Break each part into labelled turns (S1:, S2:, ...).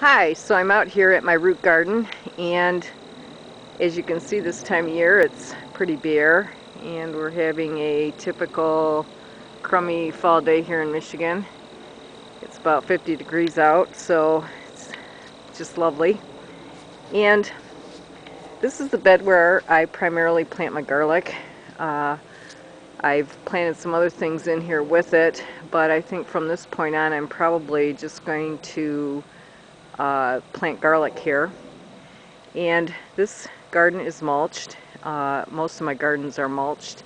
S1: Hi, so I'm out here at my root garden, and as you can see, this time of year it's pretty bare, and we're having a typical crummy fall day here in Michigan. It's about 50 degrees out, so it's just lovely. And this is the bed where I primarily plant my garlic. Uh, I've planted some other things in here with it, but I think from this point on I'm probably just going to plant garlic here. And this garden is mulched. Most of my gardens are mulched,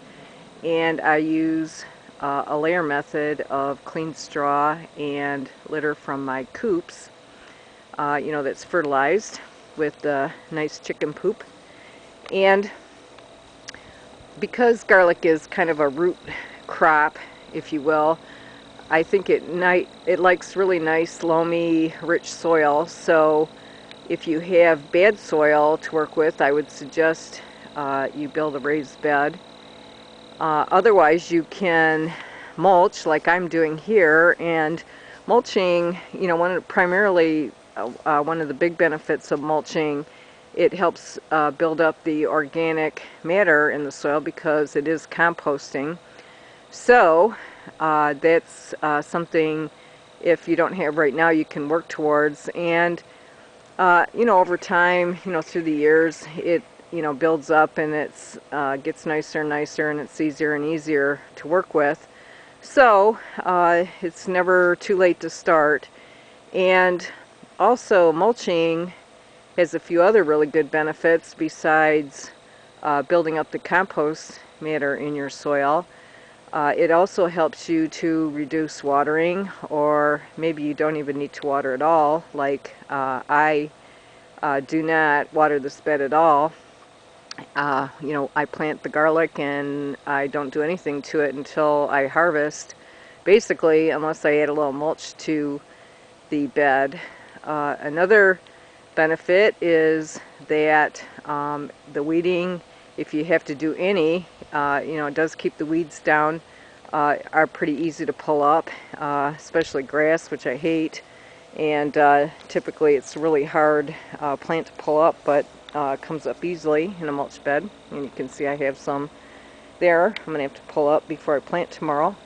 S1: and I use a layer method of clean straw and litter from my coops, that's fertilized with nice chicken poop. And because garlic is kind of a root crop, if you will, I think it likes really nice, loamy, rich soil. So if you have bad soil to work with, I would suggest you build a raised bed. Otherwise, you can mulch like I'm doing here. And mulching, one of the big benefits of mulching, it helps build up the organic matter in the soil because it is composting. So that's something, if you don't have right now, you can work towards. And over time, through the years, it, builds up, and it's gets nicer and nicer, and it's easier and easier to work with. So it's never too late to start. And also, mulching has a few other really good benefits besides building up the compost matter in your soil. It also helps you to reduce watering, or maybe you don't even need to water at all, like I do not water this bed at all. I plant the garlic and I don't do anything to it until I harvest, basically, unless I add a little mulch to the bed. Another benefit is that the weeding, if you have to do any, it does keep the weeds down, are pretty easy to pull up, especially grass, which I hate. And typically it's a really hard plant to pull up, but comes up easily in a mulch bed. And you can see I have some there. I'm going to have to pull up before I plant tomorrow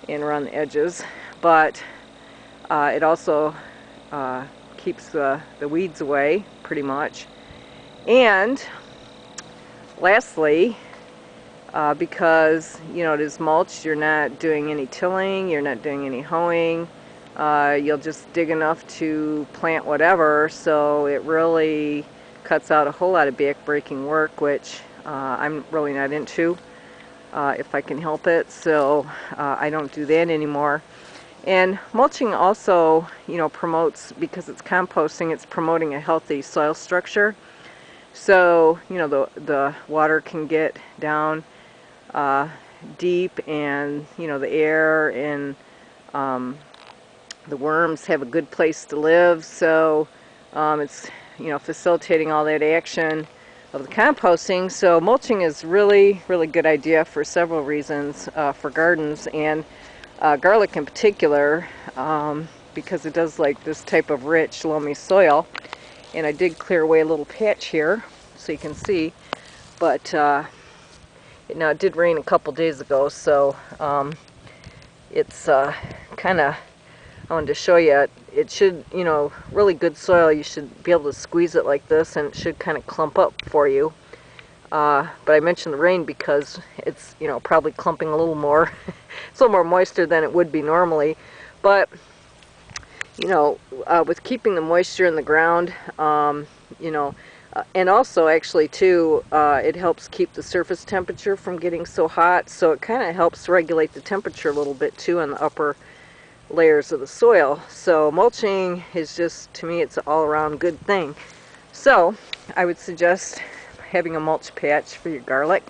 S1: and around the edges. But it also keeps the weeds away pretty much. And lastly, because it is mulched, you're not doing any tilling, you're not doing any hoeing. You'll just dig enough to plant whatever, so it really cuts out a whole lot of back-breaking work, which I'm really not into if I can help it. So I don't do that anymore. And mulching also, promotes, because it's composting, it's promoting a healthy soil structure. So, the water can get down deep, and, the air and the worms have a good place to live. So it's, facilitating all that action of the composting. So mulching is really, really good idea for several reasons for gardens, and garlic in particular, because it does like this type of rich, loamy soil. And I did clear away a little patch here so you can see, but it did rain a couple days ago, so it's kind of, I wanted to show you, it should, really good soil, you should be able to squeeze it like this and it should kind of clump up for you. But I mentioned the rain because it's, probably clumping a little more. It's a little more moisture than it would be normally. But, with keeping the moisture in the ground, and also actually too, it helps keep the surface temperature from getting so hot. So it kind of helps regulate the temperature a little bit too in the upper layers of the soil. So mulching is just, to me, it's an all-around good thing. So I would suggest having a mulch patch for your garlic.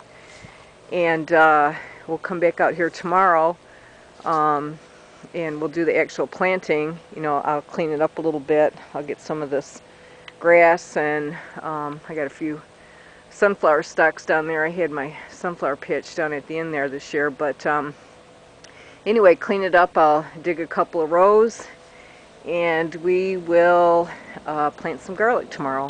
S1: And we'll come back out here tomorrow, and we'll do the actual planting. I'll clean it up a little bit. I'll get some of this grass, and I got a few sunflower stalks down there. I had my sunflower patch down at the end there this year, but anyway, clean it up. I'll dig a couple of rows, and we will plant some garlic tomorrow.